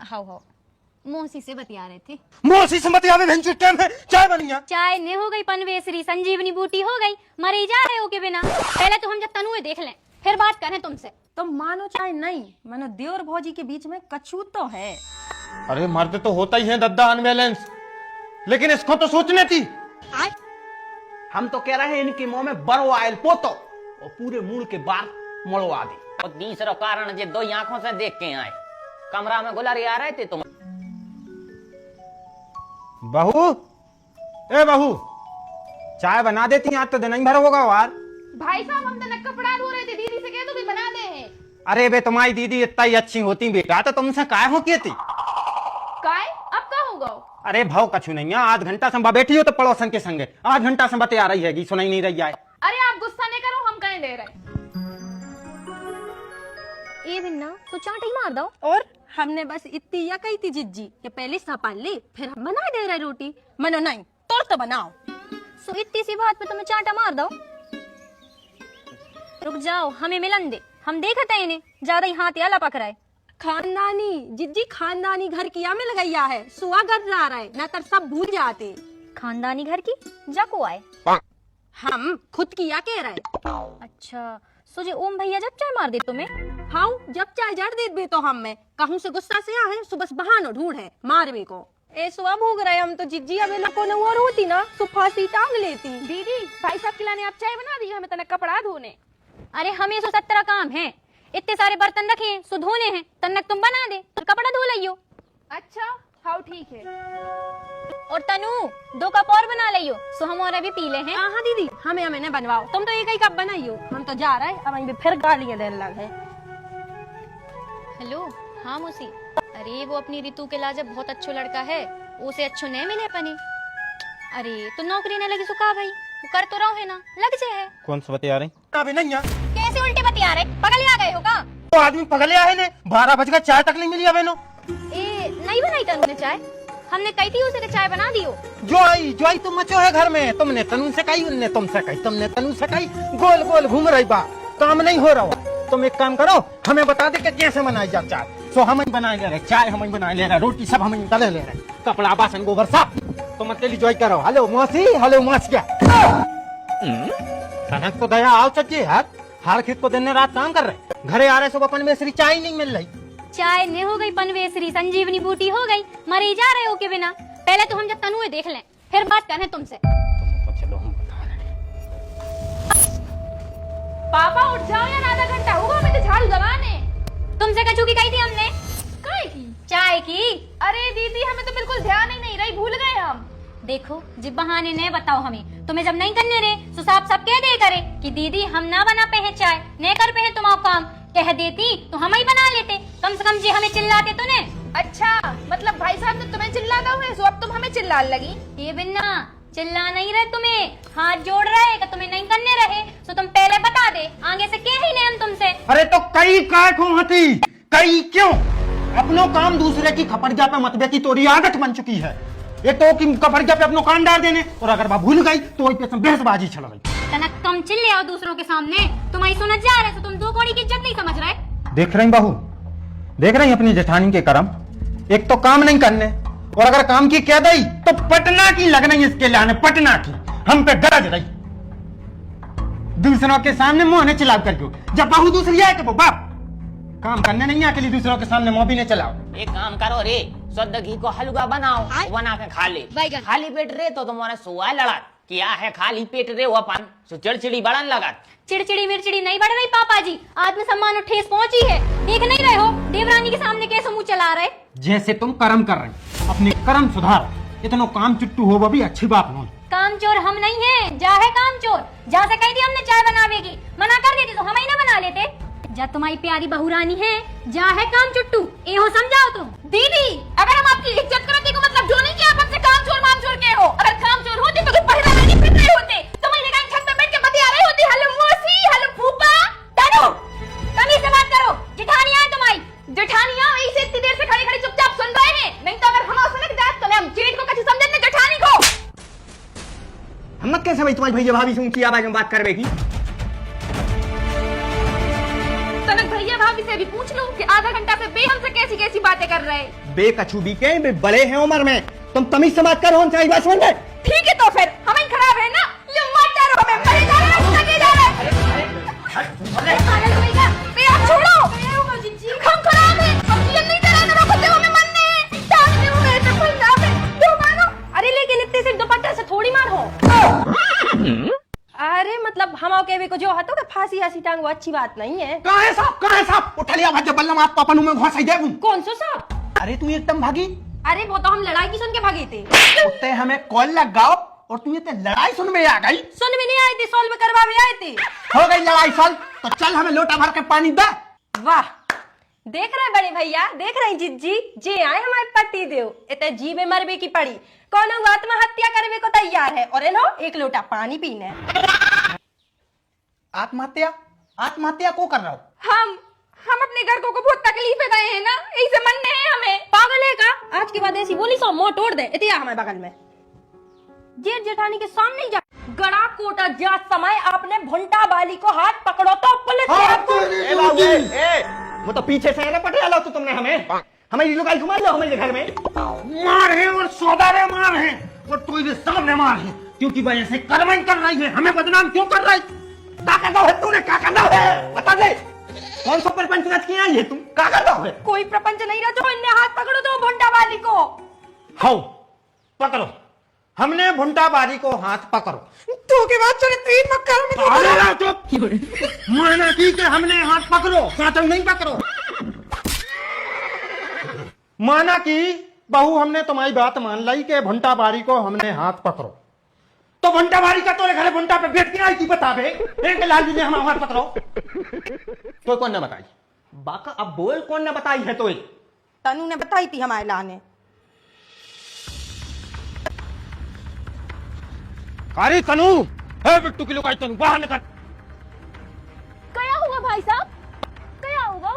How how मौसी से बतिया रहे थे। मौसी से बतियावे भैंस टाइम है, चाय बनी है। चाय ने हो गई पनवेसरी, संजीवनी बूटी हो गई, मरी जा रहे हो के बिना। पहले तो हम जब तनुए देख लें फिर बात करें तुमसे। तुम मानो चाहे नहीं मानो, देवर भौजी के बीच में कछूत तो है। अरे मर्द तो होता ही है दद्दा अनबैलेंस, लेकिन इसको तो सोचने थी। हम तो कह रहे हैं इनके मुंह में बड़ो आयल पोतो और पूरे मूल के बाल मड़वा दे। और तीसरा कारण जो दो आंखों से देख के आए, कमरा में गुलारी आ रहे थे तुम। बहू, ए बहू, चाय बना देती, आज तो दिन ही भर होगा यार। भाई साहब हम तो कपड़ा धो रहे थे, दीदी से कह दो भी बना दे हैं। अरे बे तुम्हारी दीदी इतना ही अच्छी होती बेटा, तो तुमसे काय हो की थी? काय अब का होगा? अरे भाव कछु नहीं है, आध घंटा से बैठी हो तो पड़ोसन के संगे, आध घंटा से बतिया रही है, सुनाई नहीं रही है। अरे आप गुस्सा नहीं करो, हम कहीं दे रहे। ए बिन्ना तो चाट ही मार दो। और हमने बस इतनी या कही थी जिज्जी कि पहले सपान ले फिर हम बना दे रहे रोटी। मनो नहीं तो बनाओ। सो इतनी सी बात पे तुम्हें चाटा मार दो। रुक जाओ, हमें मिलन दे, हम देखते हैं इन्हें ज्यादा ही हाथ या लपक रहा है। खानदानी जिज्जी, खानदानी घर किया में लगाया है, सुआ कर रहा है ना, तर सब भूल जाते। खानदानी घर की जाको आए, हम खुद किया कह रहे। अच्छा सोचे ओम भैया जब चाय मार दे तुम्हें? हाँ जब चाय जड़ दे बे तो हम में कहूँ से गुस्सा से आ है, सुबह बहानो ढूंढ है मारवे को। ए सुबह भूग रहे हम तो जिज्जी, अब लोगों ने और होती ना सुफासी टांग लेती। दीदी भाई साहब खिलाने आप चाय बना दी, हमें तनक कपड़ा धोने। अरे हमें 117 काम है, इतने सारे बर्तन रखे हैं, सो धोने हैं, तन्नक तुम बना दे और कपड़ा धो लियो। अच्छा हाँ ठीक है। और तनु 2 कप और बना लियो, सो हम और अभी पी ले हैं। हाँ दीदी हमें न बनवाओ, तुम तो एक ही कप बनाइयो, हम तो जा रहे अब वहीं पे फिर गालियां देने लगे। हेलो हाँ मौसी, अरे वो अपनी ऋतु के लाजब बहुत अच्छो लड़का है, उसे अच्छो नहीं मिले पनी। अरे तो नौकरी नहीं लगी सुखा भाई, वो कर तो रहो है ना, लग जाए। कौन सा बतिया रही? अभी नहीं है। कैसे उल्टे बतिया रहे, पगल आ गए हो का? तो आदमी पगले आए ने, 12 बज गए, चाय तक नहीं मिली अबे नो। ए नहीं बनाई तनु ने चाय, हमने कही थी उसे चाय बना दियो। जो आई तुम मचो है घर में, तुमने तनु से कही, उनने तुमसे कही, तुमने तनु से कही, गोल गोल घूम रही बा, काम नहीं हो रहा। तुम एक काम करो, हमें बता दे कि कैसे बनाई जा चाय, सो हम ही बनाए ले रहे, चाय हम ही बनाए ले रहे, रोटी सब हम ही तले ले रहे, कपड़ा बासन गोबर साफ तुम अकेली जॉय करो। हेलो मौसी, हेलो मौसिया। कनक तो दया आओ सच्ची यार, हर खेत को दिन रात काम कर रहे, घरे आ रहे सब अपन में श्री चाय नहीं मिल रही। चाय ने हो गई पनवेसरी, संजीवनी बूटी हो गई, मरी जा रहे हो के बिना। पहले तो हम जब तनुए देख लें फिर बात करें तुमसे। चलो हम बता रहे। पापा उठ जाओ यार, आधा घंटा होगा, हमें तो झाड़ू दबाने। तुमसे कचू की कही थी हमने, काय की? चाय की। अरे दीदी हमें तो बिल्कुल ध्यान ही नहीं रही, भूल गए हम। देखो जिब बहाने ने बताओ हमें, तुम्हें जब नहीं करने रहे तो साफ सब कह दे करे कि दीदी हम ना बना पे है चाय, न कर पे है तुम्हारा काम, कह देती तो हम ही बना लेते, कम से कम जी हमें चिल्लाते तो ने। अच्छा मतलब भाई साहब ने तुम्हें चिल्लाना हुए, सो अब तुम हमें चिल्लाने लगी। ये बिन्ना चिल्ला नहीं रहे, तुम्हें हाथ जोड़ रहे कि तुम्हें नहीं करने रहे, तो तुम पहले बता दे, आगे से कह ही नहीं हम तुमसे। अरे तो कई काय को हती, कई क्यों? अपनो काम दूसरे की खपड़िया पे मतबे की तोरी आदत बन चुकी है। ये तो कि खपड़िया पे अपनो कान डाल देने, और अगर वह भूल गई तो वही पे बहसबाजी चल गई। तनक कम चिल्ले आओ दूसरों के सामने, तुम्हारी सुनत जा रहे, तो तुम 2 कौड़ी की इज्जत नहीं समझ रहे। देख रही बहू, देख रही अपनी जेठानी के कर्म, एक तो काम नहीं करने, और अगर काम की कह दी तो पटना की लग नहीं, इसके लाने पटना की हम पे गरज रही, दूसरों के सामने मुंह ने चिल्ला करके। जब बहू दूसरी आए तो वो बाप काम करने नहीं अकेली दूसरों के सामने मुंह भी नहीं चलाओ। एक काम करो रे, शुद्ध घी को हलवा बनाओ, बना के खा ले। खाली पेट रे तो तुम्हारे सुआ लड़ा, क्या है खाली पेट रे वो अपन चिड़चिड़ी बढ़न लगा। चिड़चिड़ी मिर्चिड़ी नहीं बढ़ रही पापा जी, आत्मसम्मान ठेस पहुंची है, देख नहीं रहे हो देवरानी के सामने कैसे मुंह चला रहे। जैसे तुम कर्म कर रहे, अपने कर्म सुधार, इतना काम चुट्टू हो वो भी अच्छी बात नहीं। काम चोर हम नहीं है, जा है काम चोर, जा से कही थी हमने चाय बनावेगी, मना कर देती तो हम ही ना बना लेते। जा तुम्हारी प्यारी बहुरानी है, जा है काम चुट्टू, ए हो समझाओ तुम। दीदी अगर हम आपकी इज्जत करते को मतलब जो नहीं कि आप हमसे काम चोर माम चोर के हो, अगर काम चोर होते तो पहले नहीं फिर रहे होते, तुम मेरे गांव छत पे बैठ के बतिया रही होती, हेलो मौसी, हेलो फूफा। तनु तमीज से बात करो, जेठानी है तुम्हारी, जेठानियां ऐसे इतनी देर से खड़ी खड़ी चुपचाप सुन रहे हैं, नहीं तो अगर हम सुन जाए तो हम चीट को कैसे समझे जेठानी को। हम कैसे भाई तुम्हारी भैया भाभी से ऊंची आवाज में बात करवेगी? तनक भैया भाभी से से भी पूछ लो कि आधा घंटा से बे हमसे कैसी कैसी बातें कर रहे हैं। बे कछु भी के बे बड़े हैं उम्र में, तुम तमीज से बात करो, हम चाहिए बस बंदे। ठीक है तो फिर हम ही खराब है ना, ये मारते रहो, हमें मरे जा रहे हैं, लगे जा रहे हैं। पागल हो गई क्या? बे आप छोड़ो, हम खराब है, हम ये नहीं कराने रोकते हो, हमें मरने टांगने हो गए तो फुल जाओ, दो मारो। अरे लेकिन इतने से दुपट्टा से थोड़ी मार हो। अरे मतलब हम के को जो हाथों के फांसी हंसी टांग वो अच्छी बात नहीं है। कहाँ है साहब उठा लिया भाई, बल्ला मार पापा में घोंस दे। कौन सो साहब? अरे तू एकदम भागी। अरे वो तो हम लड़ाई की सुन के भागे थे। उत्ते हमें कॉल लगाओ और तू ये लड़ाई सुन में आ गई। सुन में नहीं आए थे, सॉल्व करवा भी आए थे। हो गई लड़ाई सॉल्व, तो चल हमें लोटा भर के पानी दे। वाह, देख रहे बड़े भैया, देख रहे जिज्जी जे आए हमारे पट्टी देव इतने जी में मरबे की पड़ी, कौन आत्महत्या करने को तैयार है और लो एक लोटा पानी पीने। आत्महत्या को कर रहा हो? हम अपने घर को बहुत तकलीफ में गए हैं ना, ऐसे मरने हैं हमें। पागल है का? आज के बाद ऐसी बोली सो मुंह तोड़ दे। इतिया हमारे बगल में जेठ जेठानी के सामने ही जा गड़ा कोटा जा समय आपने भुंटा बाली को हाथ पकड़ो तो पुलिस ने आपको वो तो पीछे से ना पटे आलो तो तुमने हमें लुगाई घुमा लो हमारे घर में। मार है और सौदारे मार है और तू इधर सामने मार है, क्योंकि वजह से कार्रवाई कर रही है, हमें बदनाम क्यों कर रही? क्या करना है तूने, क्या करना है बता दे। कौन सा प्रपंच रच के आई है तुम, क्या करना है? कोई प्रपंच नहीं रचो, इन्हें हाथ पकड़ो तो भुंटा बाली को। हाउ पकड़ो, हमने भुंटा बारी को हाथ पकड़ो। तू के बाद चले तीन मक्कर अरे चुप, माना की के हमने हाथ पकड़ो, साथ नहीं पकड़ो। माना की बहू हमने तुम्हारी बात मान ली के भुंटा बारी को हमने हाथ पकड़ो, तो भुंटा बारी का तोरे घर भुंटा पे बैठ के आई थी, बता बे एक लाल जी ने हम हाथ पकड़ो। तो कौन ने बताई? बाका अब बोल, कौन ने बताई है? तो तनु ने बताई थी हमारे लाने। अरे तनु, है बिट्टू की लुकाई तनु, बाहर निकल। क्या हुआ भाई साहब, क्या होगा?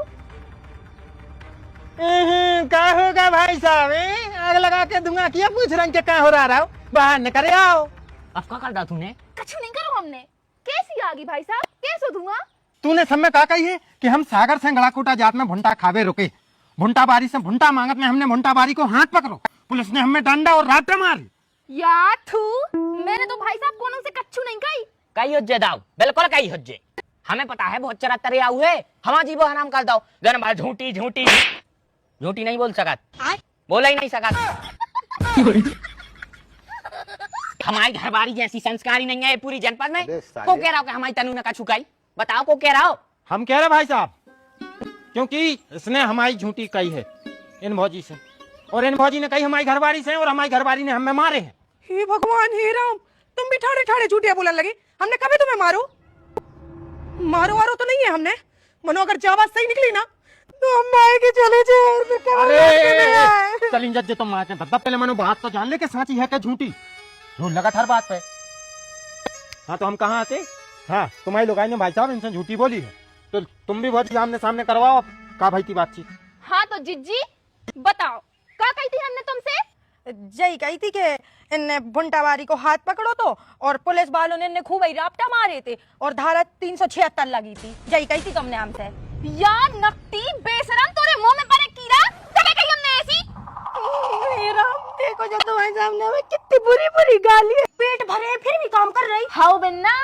क्या होगा भाई साहब? आग लगा के दूंगा, क्या पूछ रहे हैं क्या हो रहा है? बाहर निकल आओ। अब क्या कर रहा तूने? कुछ नहीं करो हमने, कैसी आ गई भाई साहब, कैसे धुआं? तूने सब में कहा कही है कि हम सागर से गड़ाकोटा जात में भुंटा खावे रुके, भुंटा बारी से भुंटा मांगत में हमने भुंटा बारी को हाथ पकड़ो, पुलिस ने हमें डंडा और राटा मारी। यार थू, मैंने तो भाई साहब कोनो से कच्चू नहीं कही। कई होज्जे दाऊ, बिल्कुल कई होज्जे। हमें पता है बहुत चरा तरे आऊ है, हमारा जीवो हराम कर दो। जन बार झूठी झूठी झूठी नहीं बोल सकत, बोला ही नहीं सकत। हमारी घरवारी जैसी संस्कारी नहीं है पूरी जनपद में। को कह रहा हो कि हमारी तनु ने कछु कही? बताओ को कह रहा हो? हम कह रहे भाई साहब, क्योंकि इसने हमारी झूठी कही है इन भौजी से, और इन भौजी ने कही हमारी घरवारी से, और हमारी घरवारी ने हमें मारे हैं। हे भगवान, हे राम, तुम भी ठाड़े ठाड़े झूठिया बोलने लगे। हमने कभी तुम्हें मारो वारो तो नहीं है हमने। मनो अगर जवाब सही निकली ना तो हम मायके चले जाए। अरे चलिन जज तुम मारते हैं, पहले मनो बात तो जान ले कि सच्ची है क्या झूठी? झूठ लगा हर बात पे। हाँ तो हम कहाँ आते? हाँ तुम्हारी लोग ने भाई साहब इनसे झूठी बोली है, तो तुम भी बहुत सामने सामने करवाओ का भाई की बातचीत। हाँ तो जिज्जी बताओ, क्या कही थी हमने तुमसे? जय कही थी कि इनने भुंटावारी को हाथ पकड़ो तो, और पुलिस वालों ने इन्हें खूब ही रापटा मारे थे और धारा 376 लगी थी। जय कही थी तुमने हमसे। यार नकती बेशरम, तोरे मुंह में पड़े कीड़ा, कभी कही हमने ऐसी? मेरा देखो जो तुम्हारे सामने हमें कितनी बुरी बुरी गाली है, पेट भरे फिर भी काम कर रही। हाउ बिन्ना,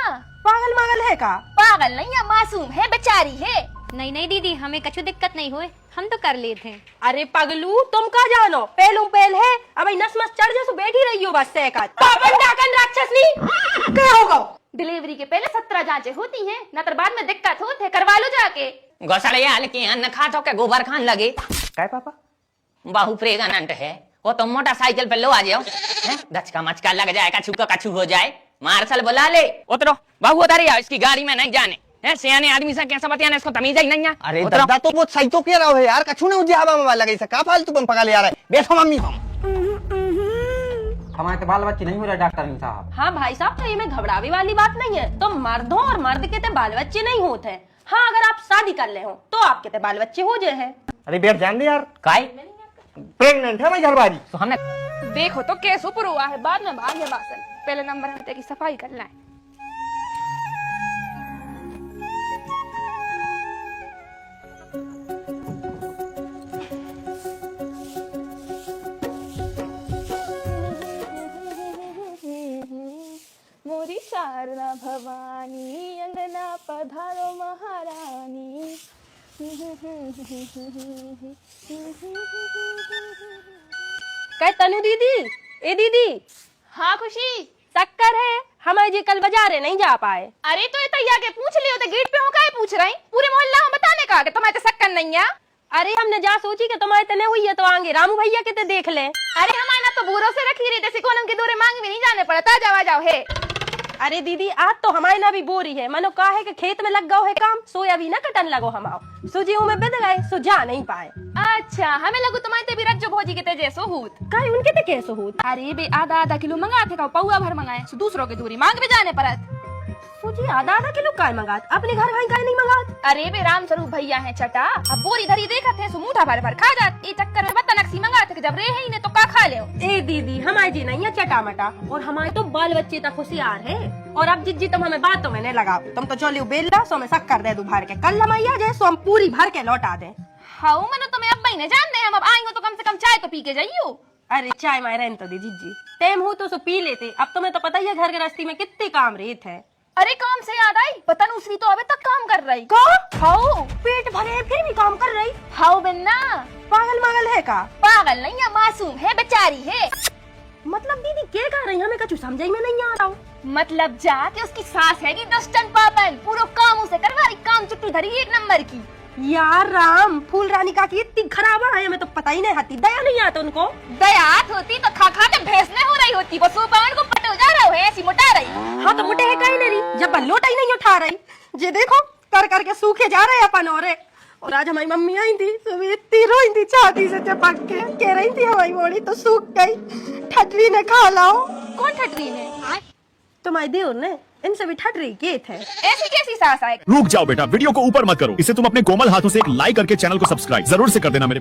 पागल मागल है का? पागल नहीं है, मासूम है, बेचारी है। नहीं नहीं दीदी, हमें कछु दिक्कत नहीं हुए, हम तो कर लेते हैं। अरे पगलू, तुम का जानो, पहलू पहल है, अब नस मस चढ़ जैसे बैठी रही हो बस से का। पापन डाकन राक्षसनी क्या होगा? डिलीवरी के पहले 17 जांचें होती हैं, न बाद में दिक्कत होते, करवा लो जाके। घोसड़े हाल के अन्न खा तो के गोबर खान लगे। क्या पापा? बाहु प्रेगनेंट है, वो तो मोटरसाइकिल पे लो आ जाओ, धचका मचका लग जाए, कछु का कछु हो जाए, मार्शल बुला ले। उतरो बाहु, उधर आओ, इसकी गाड़ी में नहीं जाने। सियाने आदमी से कैसा बतियाने, इसको तमीज ही नहीं है। अरे दादा तो वो सही तो कह रहा है यार, कछु ने उजे हवा में लगे, का फालतू बम पका ले आ रहा है। बैठो मम्मी, हमारे तो बाल बच्चे नहीं हो रहे डॉक्टर साहब। हाँ भाई साहब, तो ये में घबरावे वाली बात नहीं है, तो मर्द हो और मर्द के ते बाल बच्चे नहीं होते हैं। हाँ अगर आप शादी कर ले हो तो आपके ते बाल बच्चे हो जाए हैं। अरे बैठ जान दे यार, काय प्रेग्नेंट है मैं घरवारी। तो हमने देखो तो केस ऊपर हुआ है, बाद में भाग्य बासन, पहले नंबर है की सफाई करना है। पधारो महारानी। कह तनु दीदी, ए दीदी, हाँ खुशी। शक्कर है हमारे जी कल बाजारे नहीं जा पाए। अरे तो ये तैया के पूछ लियो तो गेट पे हो काहे पूछ रही? पूरे मोहल्ला हम बताने का कि तुम्हारे तो सक्कन नहीं है। अरे हमने जा सोची कि तुम्हारे तने हुई है तो आएंगे रामू भैया के ते देख ले। अरे हमारे ना तो बूढ़ों से रखी रही जैसे कौन उनके दौरे मांग भी नहीं जाने पड़ता। जाओ जाओ है। अरे दीदी आज तो हमारे ना भी बोरी है, मनो कहा है कि खेत में लग गओ है काम, सोयाबीन ना कटन लगो हमाओ, सुजी में बिद गए सो जा नहीं पाए। अच्छा हमें लगू तुम्हारे ते भी रज्जो भोजी के तेजे सो हूत। काहे उनके ते कैसे होत? अरे बे आधा आधा किलो मंगा थे का पौआ भर मंगाए सो दूसरों की दूरी मांग भी जाने पड़त। सुजी आधा आधा किलो काय मंगात, अपने घर भाई काय नहीं मंगात? अरे बे राम स्वरूप भैया है चटा, अब बोरी धरी देखा थे सो मुठा भर भर खा जात। ये चक्कर में बता नक्सी मंगा थे जब रे ही ने तो का खा ले। ए दीदी हमारे जी नहीं है चटा मटा, और हमारे तो बाल बच्चे तक होशियार है। और अब जिज्जी तुम हमें बातों में नहीं लगाओ, तुम तो चलो बेला सो में शक्कर दे दू भर के, कल लमैया जाए सो हम पूरी भर के लौटा दे। हाँ मनो तुम्हें अब ही ने जान दे, हम अब आएंगे तो कम से कम चाय तो पी के जाइयो। अरे चाय माय रहन तो दी जिज्जी, टेम हो तो सो पी लेते, अब तुम्हें तो पता ही है घर के रास्ते में कितने काम रेत है। अरे काम से याद आई, पता नहीं उसकी तो अभी तक काम कर रही। हाउ पेट भरे फिर भी काम कर रही? हाउ बिन्ना पागल मागल है का? पागल नहीं है, मासूम है, बेचारी है। मतलब दीदी क्या कर रही हमें कछु समझ में नहीं आ रहा हूँ। मतलब जा कि उसकी सास है कि डस्टन पापन पूरा काम उसे करवा रही, काम चुट्टी धरी एक नंबर की। यार राम फूल रानी का की इतनी खराब है, हमें तो पता ही नहीं आती, दया नहीं आता उनको। दयात होती तो खा खा के भैंस नहीं हो रही होती, वो सोपावन को पटो जा रहा है, ऐसी मोटा रही। हाँ तो मोटे है कहीं नहीं, जब लोटा ही नहीं उठा रही। जे देखो कर करके सूखे जा रहे अपन और आज हमारी मम्मी आई थी सुबह इतनी रोई थी छाती से चपक के, कह रही थी हमारी बोड़ी तो सूख गई, ठटरी ने खा लाओ। कौन ठटरी ने? तुम्हारी देवर ने, इनसे भी ठटरी के थे। ऐसी कैसी सास आए? रुक जाओ बेटा, वीडियो को ऊपर मत करो, इसे तुम अपने कोमल हाथों से एक लाइक करके चैनल को सब्सक्राइब जरूर से कर देना मेरे।